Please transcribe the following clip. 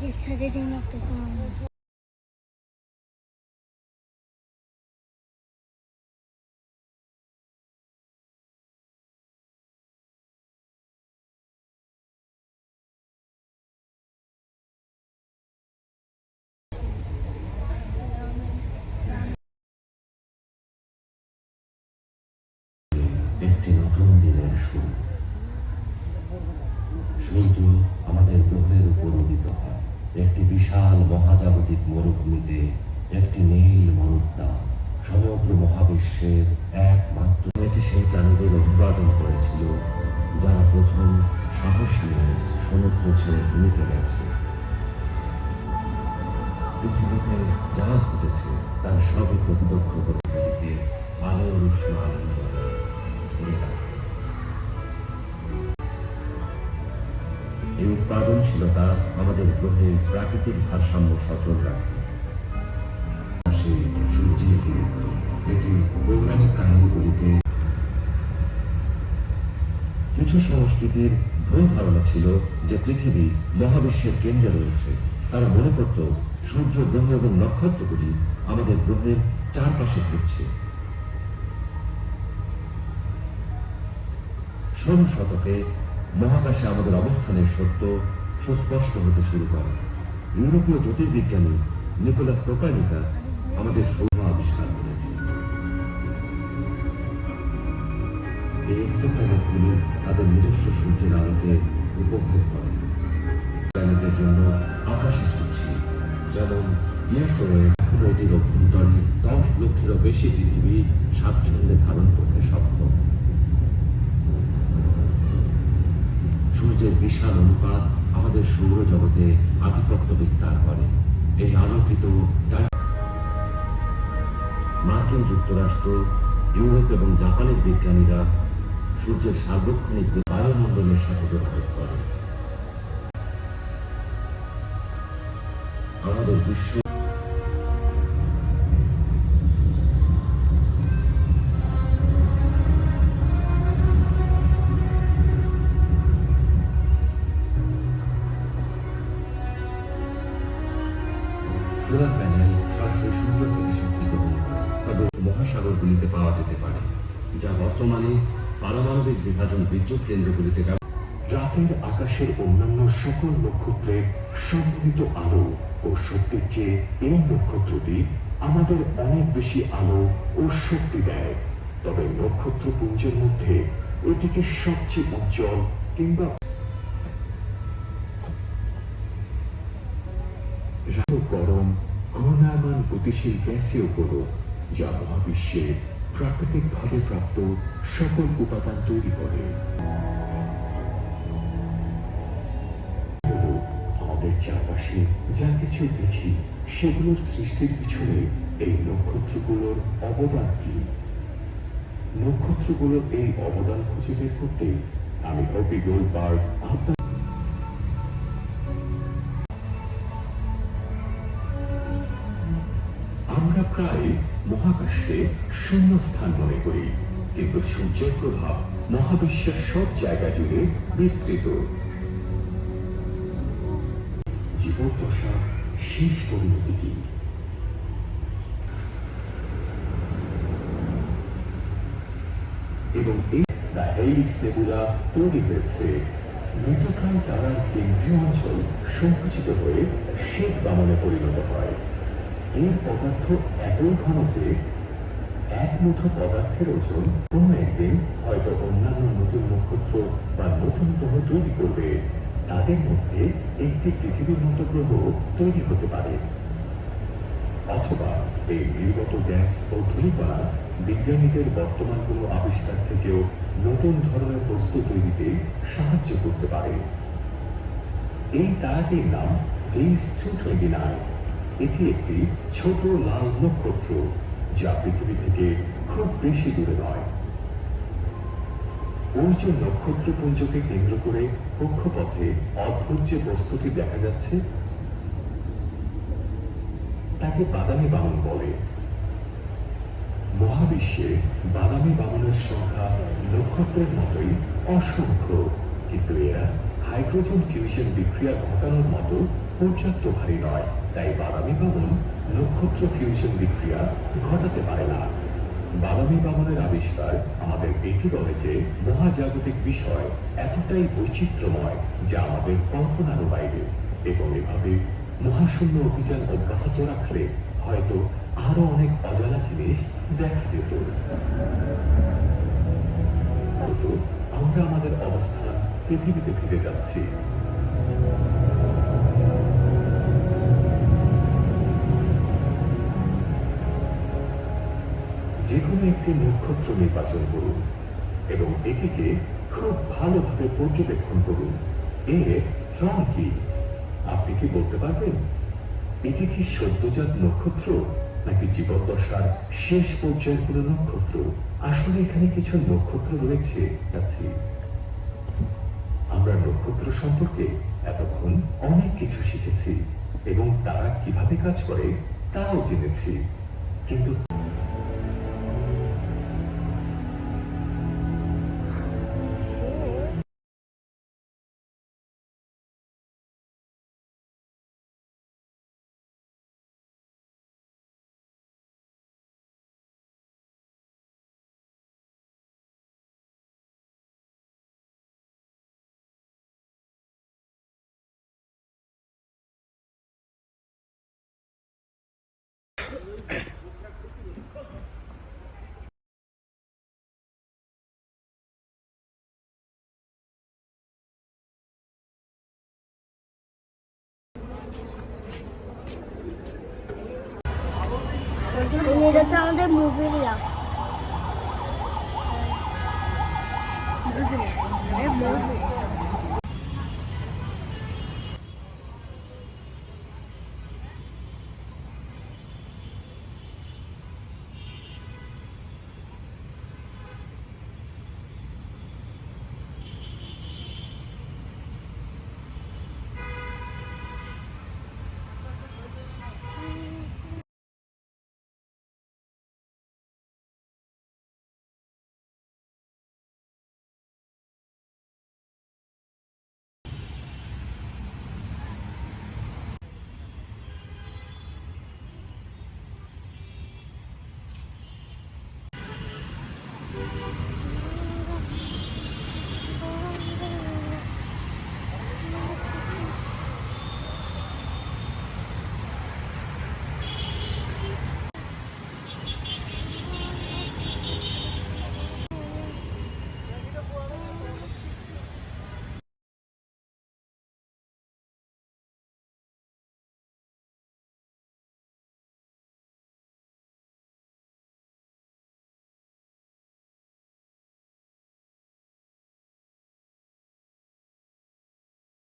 Excited of this one. একটি নতুন দিনের শুরু। সূর্য আমাদের গ্রহের উপর উদিত হয় একটি বিশাল মহাজাগতিক মরুভূমিতে, একটি নীল মরুদ্যান, সমগ্র মহাবিশ্বের একমাত্র। এটি সেই প্রাণীদের অভিবাদন করেছিল যারা প্রথম সাহস নিয়ে সমুদ্র ছেড়ে ভূমিতে গেছে। পৃথিবীতে যা ঘটেছে তার সবই প্রত্যক্ষ করে তুলিতে আলোর উষ্ণ আনন্দ ধরে রাখে। এই উৎপাদনশীলতা আমাদের গ্রহে প্রাকৃতিক ভারসাম্য সচল রাখে। সূর্যের গুরুত্ব, এটি পৌরাণিক কাহিনীগুলিতে কিছু সংস্কৃতির ভুল ধারণা ছিল যে পৃথিবী মহাবিশ্বের কেন্দ্রে রয়েছে। তারা মনে করত সূর্য, গ্রহ এবং নক্ষত্রগুলি আমাদের গ্রহের চারপাশে ঘুরছে। 16 শতকে মহাকাশে আমাদের অবস্থানের সত্য সুস্পষ্ট হতে শুরু করে। ইউরোপীয় জ্যোতির্বিজ্ঞানী নিকোলাস কোপার্নিকাস আমাদের সৌর আবিষ্কার করেছে। এই এক্সোপ্ল্যানেটগুলি তাদের নিজস্ব সূর্যের আলোকে উপভোগ করে। প্ল্যানেটের জন্য আকাশে ছুটছে, যেমন এটির অভ্যন্তরে 10 লক্ষেরও বেশি পৃথিবী স্বাচ্ছন্দ্যে ধারণ করতে সক্ষম। সূর্যের বিশাল অনুপাত আমাদের সৌরজগতে আধিপত্য বিস্তার করে। এই আলোকিত মার্কিন যুক্তরাষ্ট্র, ইউরোপ এবং জাপানের বিজ্ঞানীরা সূর্যের সার্বক্ষণিক বায়ুমণ্ডলের সাথে যোগাযোগ করে। আমাদের বিশ্ব সোলার প্যানেল সরাসরি সূর্য থেকে শক্তি গ্রহণ করে, তবে মহাসাগরগুলিতে পাওয়া যেতে পারে, যা বর্তমানে পারমাণবিক বিভাজন বিদ্যুৎ কেন্দ্রগুলিতে। রাতের আকাশের অন্যান্য সকল নক্ষত্রের সম্মিলিত আলো ও শক্তির চেয়ে এই নক্ষত্রটি আমাদের অনেক বেশি আলো ও শক্তি দেয়। তবে নক্ষত্রপুঞ্জের মধ্যে এটিকে সবচেয়ে উজ্জ্বল কিংবা গরম ঘূর্ণায়মান গতিশীল গ্যাসীয় গোলক, যা মহাবিশ্বে প্রাকৃতিকভাবে প্রাপ্ত সকল উপাদান তৈরি করে। আমাদের চারপাশে যা কিছু দেখি সেগুলোর সৃষ্টির পিছনে এই নক্ষত্রগুলোর অবদান কি? নক্ষত্রগুলোর এই অবদান খুঁজে বের করতে আমি হপি গোল্ডবার্গ আপনার আমরা প্রায় মহাকাশকে শূন্য স্থান মনে করি, কিন্তু সূর্যের প্রভাব মহাবিশ্বের সব জায়গা জুড়ে বিস্তৃত। জীবদ্দশা শেষ পরিণতি কি? এবং এই দ্য হেলিক্স নেবুলা তৈরি হয়েছে। মৃতপ্রায় তারার কেন্দ্রীয় অঞ্চল সংকুচিত হয়ে শ্বেত বামনে পরিণত হয়। এর পদার্থ এতই ঘন যে এক মুঠো পদার্থের ওজন কোনো একদিন হয়তো অন্যান্য নতুন নক্ষত্র বা নতুন গ্রহ তৈরি করবে। তাদের মধ্যে একটি পৃথিবীর মতো গ্রহ তৈরি হতে পারে, অথবা এই নির্গত গ্যাস ও ধূলিকণা বিজ্ঞানীদের বর্তমান কোনো আবিষ্কার থেকেও নতুন ধরনের বস্তু তৈরিতে সাহায্য করতে পারে। এই তারাটির নাম গ্লিস 229। এটি একটি ছোট লাল নক্ষত্র যা পৃথিবী থেকে খুব বেশি দূরে নয়। ওই যে নক্ষত্রপুঞ্জকে কেন্দ্র করে কক্ষপথে অদ্ভুত যে বস্তুটি দেখা যাচ্ছে তাকে বাদামি বামন বলে। মহাবিশ্বে বাদামি বামনের সংখ্যা নক্ষত্রের মতোই অসংখ্য, কিন্তু এরা হাইড্রোজেন ফিউশন বিক্রিয়া ঘটানোর মতো পর্যাপ্ত ভারী নয়। তাই বাদামি বামন নক্ষত্র ফিউশন বিক্রিয়া ঘটাতে পারে না। বাদামি বামনের আবিষ্কার আমাদের এটি বলে যে মহাজাগতিক বিষয় এতটাই বৈচিত্র্যময় যা আমাদের কল্পনারও বাইরে, এবং এভাবে মহাশূন্য অভিযান অব্যাহত রাখলে হয়তো আরো অনেক অজানা জিনিস দেখা যেত। আমরা আমাদের অবস্থান পৃথিবীতে ফিরে যাচ্ছি। যে কোনো একটি নক্ষত্র নির্বাচন করুন এবং এটিকে খুব ভালোভাবে পর্যবেক্ষণ করুন। এর রং কি আপনি কি বলতে পারবেন? এটি কি সদ্যজাত নক্ষত্র নাকি জীবদ্দশার শেষ পর্যায়ের কোনো নক্ষত্র? আসলে এখানে কিছু নক্ষত্র রয়েছে। আমরা নক্ষত্র সম্পর্কে এতক্ষণ অনেক কিছু শিখেছি এবং তারা কিভাবে কাজ করে তাও জেনেছি, কিন্তু এটা হচ্ছে আমাদের মুভির